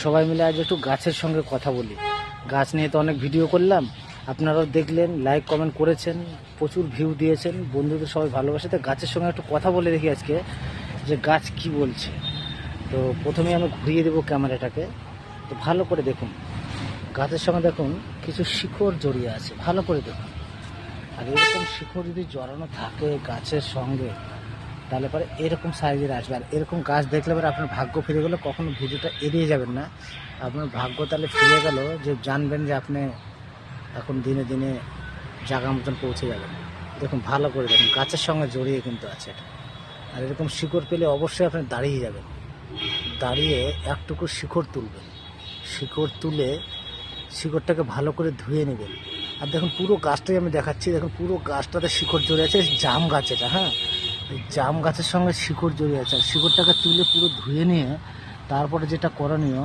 সবাই মিলে আজ একটু গাছের সঙ্গে কথা বলি। গাছ নিয়ে তো অনেক ভিডিও করলাম, আপনারাও দেখলেন, লাইক কমেন্ট করেছেন, প্রচুর ভিউ দিয়েছেন, বন্ধুদের সবাই ভালোবাসে। তো গাছের সঙ্গে একটু কথা বলে দেখি আজকে যে গাছ কি বলছে। তো প্রথমে আমি ঘুরিয়ে দেবো ক্যামেরাটাকে, তো ভালো করে দেখুন। গাছের সঙ্গে দেখুন কিছু শিকড় জড়িয়ে আছে, ভালো করে দেখুন। আর এরকম শিকড় যদি জড়ানো থাকে গাছের সঙ্গে, তাহলে পরে এরকম সাইজের আসবে। আর এরকম গাছ দেখলে পরে আপনার ভাগ্য ফিরে গেলে কখনো ভিডিওটা এড়িয়ে যাবেন না। আপনার ভাগ্য তাহলে ফিরে গেল যে জানবেন যে আপনি এখন দিনে দিনে জায়গা মতন পৌঁছে যাবেন। দেখুন ভালো করে দেখুন, গাছের সঙ্গে জড়িয়ে কিন্তু আছে এটা। আর এরকম শিকড় পেলে অবশ্যই আপনি দাঁড়িয়ে যাবেন, দাঁড়িয়ে একটুকু শিকড় তুলবেন। শিকড় তুলে শিকড়টাকে ভালো করে ধুয়ে নেবেন। আর দেখুন পুরো গাছটাই আমি দেখাচ্ছি, দেখুন পুরো গাছটাতে শিকড় জড়িয়ে আছে। জাম গাছ এটা, হ্যাঁ, এই জাম গাছের সঙ্গে শিকড় জড়িয়ে আছে। আর শিকড়টাকে তুলে পুরো ধুয়ে নিয়ে তারপরে যেটা করণীয়,